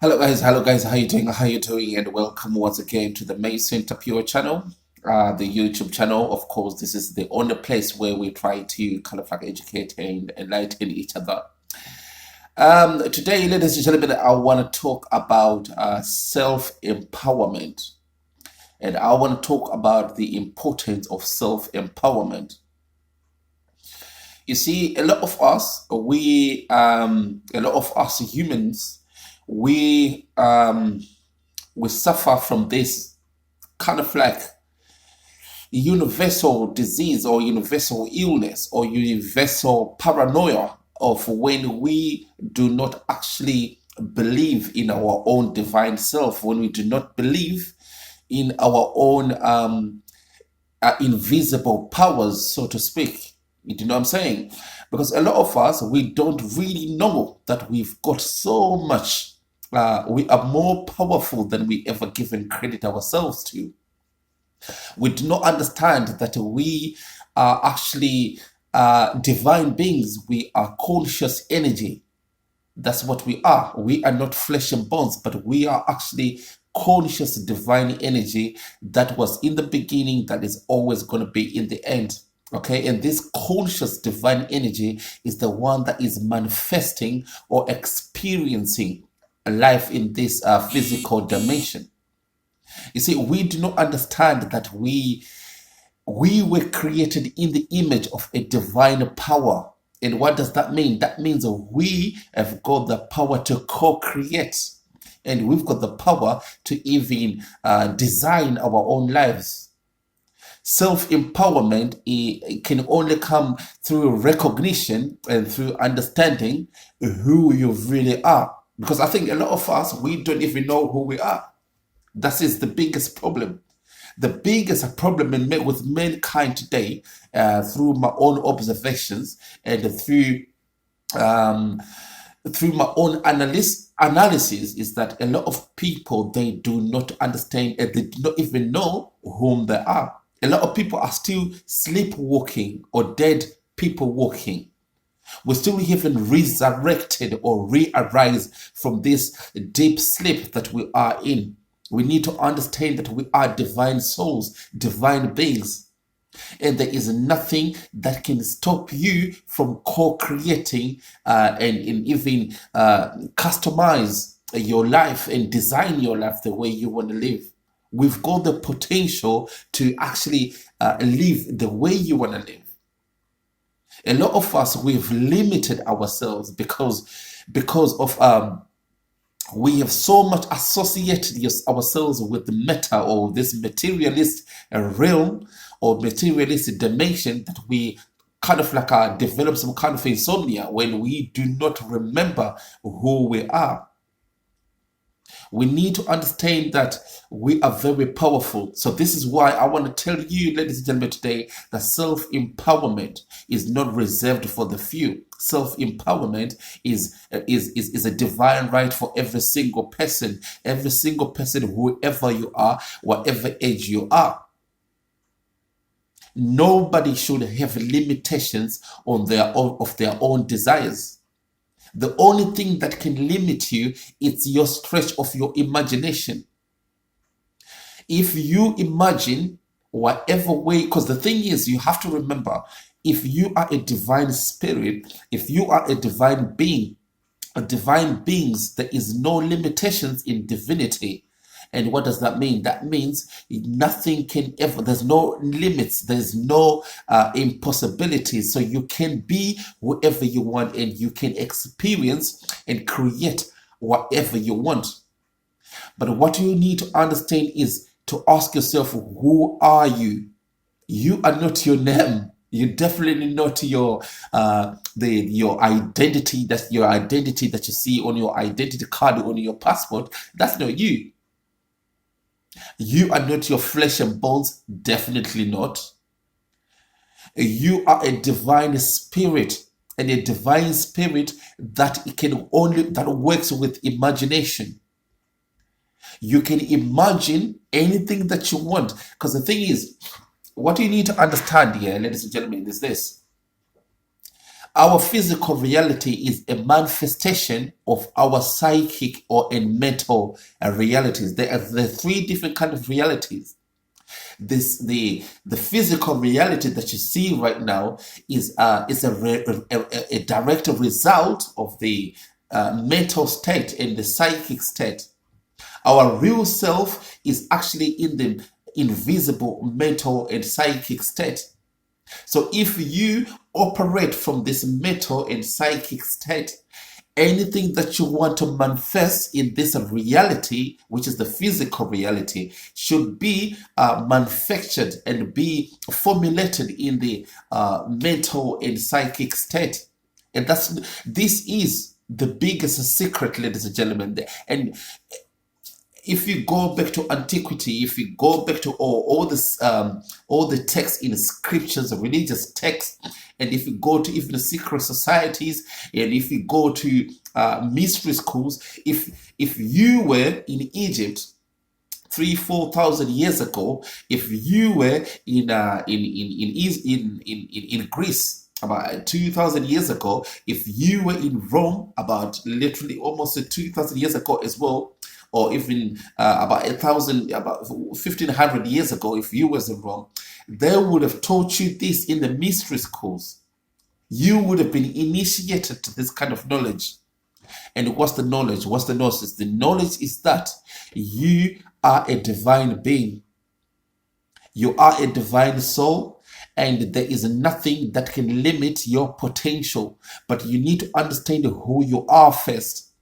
Hello guys, how you doing? How you doing? And welcome once again to the Mason Tapio channel, the YouTube channel. Of course, this is the only place where we try to kind of like educate and enlighten each other. Today, ladies and gentlemen, I want to talk about self-empowerment, and I want to talk about the importance of self-empowerment. You see, a lot of us humans, we um, we suffer from this kind of like universal disease or universal illness or universal paranoia of when we do not actually believe in our own divine self, when we do not believe in our own invisible powers, so to speak. You know what I'm saying? Because a lot of us, we don't really know that we've got so much. We are more powerful than we ever given credit ourselves to. We do not understand that we are actually divine beings. We are conscious energy. That's what we are. We are not flesh and bones, but we are actually conscious divine energy that was in the beginning, that is always going to be in the end. Okay, and this conscious divine energy is the one that is manifesting or experiencing life in this physical dimension. You see, we do not understand that we were created in the image of a divine power. And what does that mean? That means we have got the power to co-create, and we've got the power to even design our own lives. Self-empowerment can only come through recognition and through understanding who you really are. Because I think a lot of us, we don't even know who we are. That is the biggest problem. The biggest problem with mankind today, through my own observations and um, through my own analysis, is that a lot of people, they do not understand and they do not even know whom they are. A lot of people are still sleepwalking or dead people walking. We still haven't resurrected or re-arise from this deep sleep that we are in. We need to understand that we are divine souls, divine beings. And there is nothing that can stop you from co-creating and even customize your life and design your life the way you want to live. We've got the potential to actually live the way you want to live. A lot of us, we've limited ourselves because of we have so much associated ourselves with the meta or this materialist realm or materialistic dimension, that we kind of like develop some kind of insomnia when we do not remember who we are. We need to understand that we are very powerful. So this is why I want to tell you, ladies and gentlemen, today, that self-empowerment is not reserved for the few. Self-empowerment is a divine right for every single person, whoever you are, whatever age you are. Nobody should have limitations on their own desires. The only thing that can limit you is your stretch of your imagination. If you imagine whatever way, because the thing is, you have to remember, if you are a divine spirit, if you are a divine being, a divine beings, there is no limitations in divinity. And what does that mean? That means nothing can ever, there's no limits, there's no impossibilities. So you can be whoever you want and you can experience and create whatever you want. But what you need to understand is to ask yourself, who are you? You are not your name. You're definitely not your identity. That's your identity that you see on your identity card, on your passport. That's not you. You are not your flesh and bones, definitely not. You are a divine spirit, and a divine spirit that works with imagination. You can imagine anything that you want. Because the thing is, what you need to understand here, ladies and gentlemen, is this. Our physical reality is a manifestation of our psychic or and mental realities. There are the three different kind of realities. The physical reality that you see right now is a direct result of the mental state and the psychic state. Our real self is actually in the invisible mental and psychic state. So if you operate from this mental and psychic state, anything that you want to manifest in this reality, which is the physical reality, should be manufactured and be formulated in the mental and psychic state. And this is the biggest secret, ladies and gentlemen. And if you go back to antiquity, if you go back to all the texts in the scriptures, religious texts, and if you go to even the secret societies, and if you go to mystery schools, if you were in Egypt 3,000-4,000 years ago, if you were in Greece about 2,000 years ago, if you were in Rome about literally almost 2,000 years ago as well, or even about 1,500 years ago, if you was in Rome, they would have taught you this in the mystery schools. You would have been initiated to this kind of knowledge. And what's the knowledge? What's the gnosis? The knowledge is that you are a divine being. You are a divine soul, and there is nothing that can limit your potential. But you need to understand who you are first.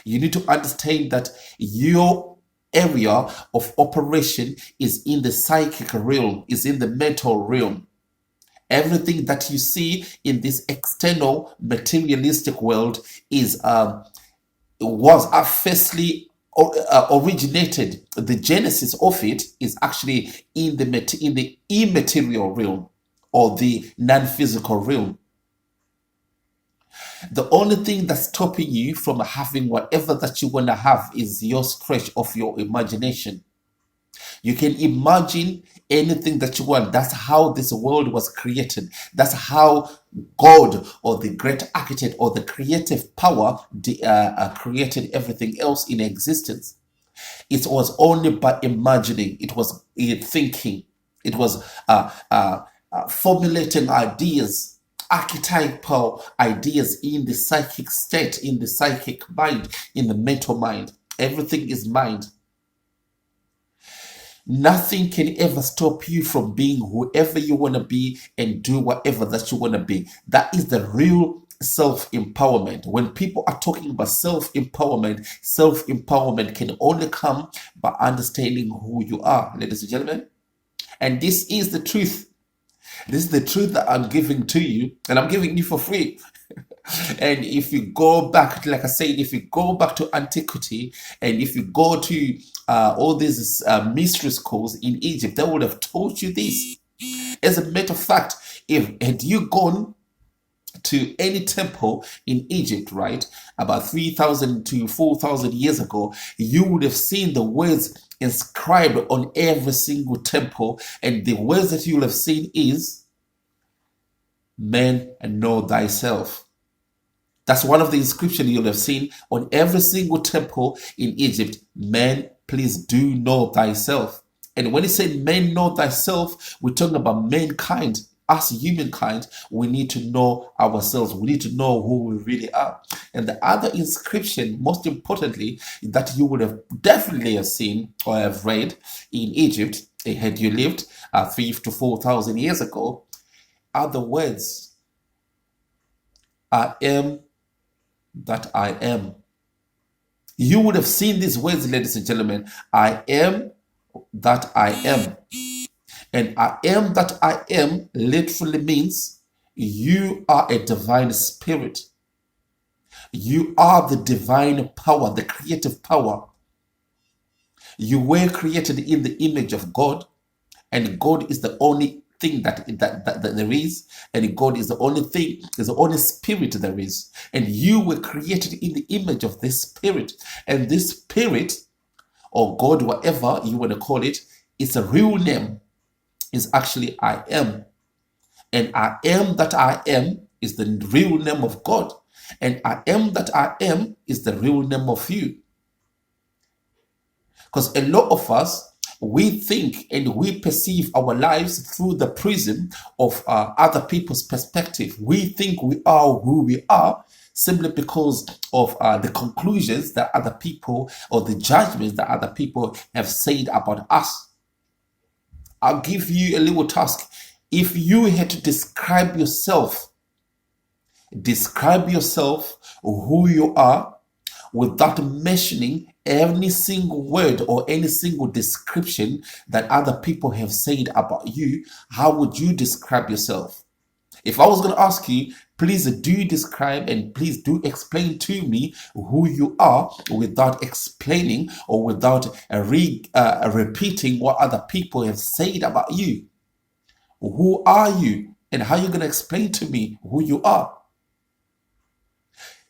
You need to understand that your area of operation is in the psychic realm, is in the mental realm. Everything that you see in this external materialistic world was firstly originated. The genesis of it is actually in the immaterial realm or the non-physical realm. The only thing that's stopping you from having whatever that you want to have is your stretch of your imagination. You can imagine anything that you want. That's how this world was created. That's how God or the great architect or the creative power created everything else in existence. It was only by imagining. It was thinking. It was formulating ideas, archetypal ideas in the psychic state, in the psychic mind, in the mental mind. Everything is mind. Nothing can ever stop you from being whoever you want to be and do whatever that you want to be. That is the real self-empowerment. When people are talking about self-empowerment can only come by understanding who you are, ladies and gentlemen. And this is the truth. This is the truth that I'm giving to you, and I'm giving you for free. And if you go back, like I said, if you go back to antiquity, and if you go to all these mystery schools in Egypt, they would have taught you this. As a matter of fact, had you gone to any temple in Egypt, right, about 3,000 to 4,000 years ago, you would have seen the words inscribed on every single temple, and the words that you will have seen is, "Man, know thyself." That's one of the inscriptions you'll have seen on every single temple in Egypt. "Man, please do know thyself." And when he said, "Man, know thyself," we're talking about mankind. Us humankind, we need to know ourselves. We need to know who we really are. And the other inscription, most importantly, that you would have definitely have seen or have read in Egypt, had you lived 3,000 to 4,000 years ago, are the words, "I am that I am." You would have seen these words, ladies and gentlemen. "I am that I am." And "I am that I am" literally means you are a divine spirit. You are the divine power, the creative power. You were created in the image of God, and God is the only thing that there is, and God is the only thing, is the only spirit there is. And you were created in the image of this spirit. And this spirit, or God, whatever you want to call it, it's a real name. Is actually "I am." And "I am that I am" is the real name of God. And I am that I am is the real name of you. Because a lot of us, we think and we perceive our lives through the prism of other people's perspective. We think we are who we are simply because of the conclusions that other people or the judgments that other people have said about us. I'll give you a little task. If you had to describe yourself who you are, without mentioning any single word or any single description that other people have said about you, how would you describe yourself? If I was going to ask you, please do describe and please do explain to me who you are without explaining or without repeating what other people have said about you. Who are you? And how are you going to explain to me who you are?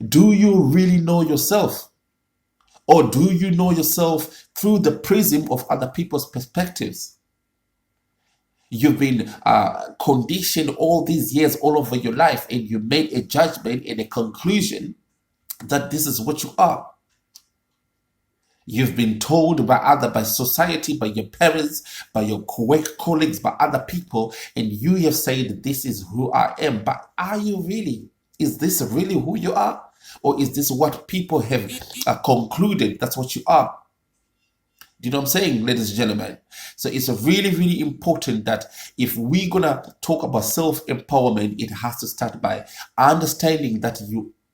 Do you really know yourself? Or do you know yourself through the prism of other people's perspectives? You've been conditioned all these years, all over your life, and you made a judgment and a conclusion that this is what you are. You've been told by society, by your parents, by your colleagues, by other people, and you have said, this is who I am. But are you really? Is this really who you are? Or is this what people have concluded that's what you are? Do you know what I'm saying, ladies and gentlemen? So it's really, really important that if we're going to talk about self-empowerment, it has to start by understanding that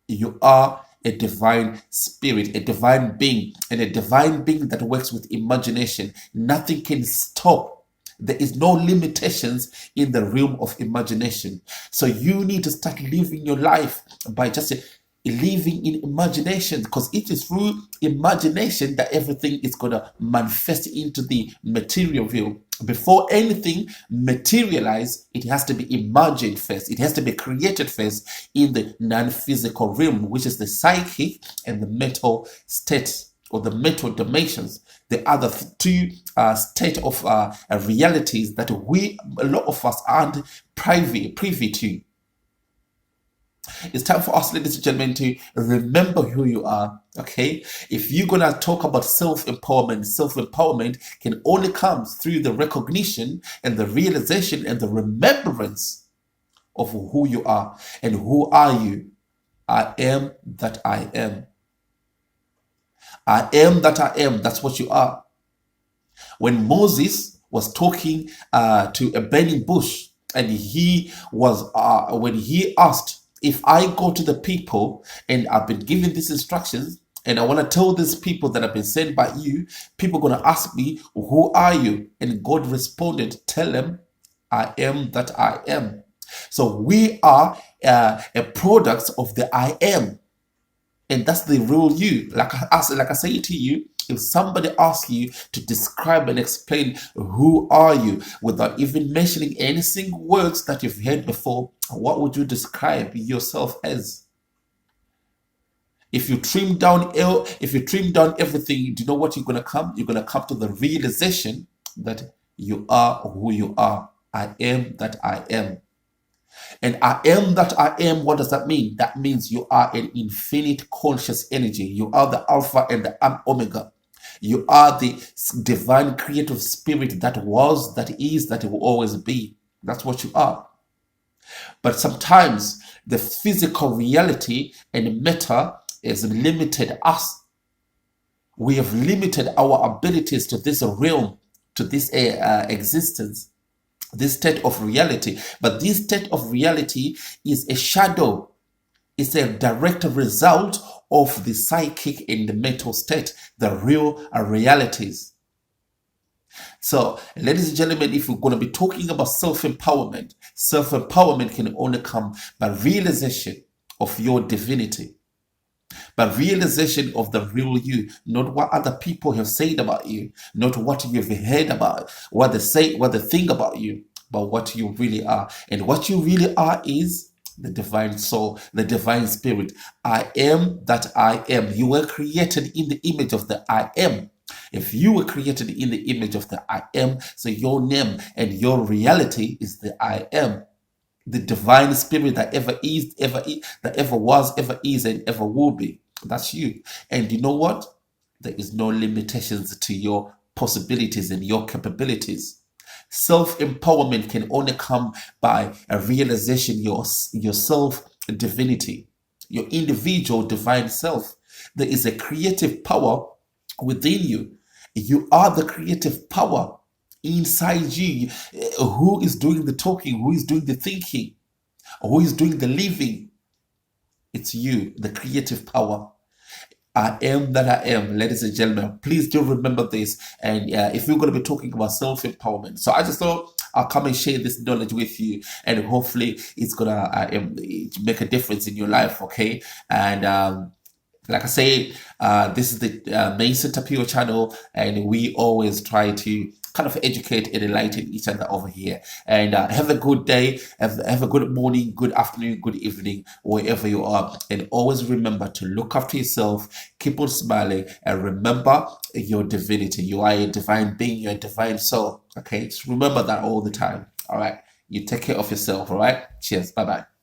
you are a divine spirit, a divine being, and a divine being that works with imagination. Nothing can stop. There is no limitations in the realm of imagination. So you need to start living your life by just living in imagination, because it is through imagination that everything is going to manifest into the material view. Before anything materialize, it has to be imagined first. It has to be created first in the non-physical realm, which is the psychic and the mental state, or the mental dimensions. The other two state of realities that a lot of us aren't privy to. It's time for us, ladies and gentlemen, to remember who you are, okay? If you're going to talk about self-empowerment can only come through the recognition and the realization and the remembrance of who you are. And who are you? I am that I am. I am that I am. That's what you are. When Moses was talking to a burning bush, and when he asked, if I go to the people and I've been given these instructions and I want to tell these people that I've been sent by you, people are going to ask me, who are you? And God responded, tell them, I am that I am. So we are a product of the I am. And that's the real you. Like I say to you, if somebody asks you to describe and explain who are you without even mentioning any single words that you've heard before, what would you describe yourself as? If you trim down everything, do you know what you're going to come? You're going to come to the realization that you are who you are. I am that I am. And I am that I am, what does that mean? That means you are an infinite conscious energy. You are the Alpha and the Omega. You are the divine creative spirit that was, that is, that will always be. That's what you are. But sometimes the physical reality and matter has limited us. We have limited our abilities to this realm, to this existence, this state of reality. But this state of reality is a shadow. It's a direct result of the psychic and the mental state, the real realities. So, ladies and gentlemen, if we're going to be talking about self-empowerment can only come by realization of your divinity, by realization of the real you, not what other people have said about you, not what you've heard about, what they say, what they think about you, but what you really are. And what you really are is the divine soul, the divine spirit. I am that I am. You were created in the image of the I am. If you were created in the image of the I am, so your name and your reality is the I am. the divine spirit that ever is, that ever was, ever is, and ever will be. That's you. And you know what? There is no limitations to your possibilities and your capabilities. Self-empowerment can only come by a realization your self divinity, your individual divine self. There is a creative power within you. You are the creative power inside you. Who is doing the talking? Who is doing the thinking? Who is doing the living? It's you, the creative power. I am that I am, ladies and gentlemen. Please do remember this. And if we're going to be talking about self-empowerment, so I just thought I'll come and share this knowledge with you, and hopefully it's gonna make a difference in your life. Okay, and like I say, this is the Mason Tapio channel, and we always try to kind of educate and enlighten each other over here. And have a good day, have a good morning, good afternoon, good evening, wherever you are. And always remember to look after yourself, keep on smiling, and remember your divinity. You are a divine being, you're a divine soul. Okay, just remember that all the time. All right, you take care of yourself. All right, cheers, bye bye.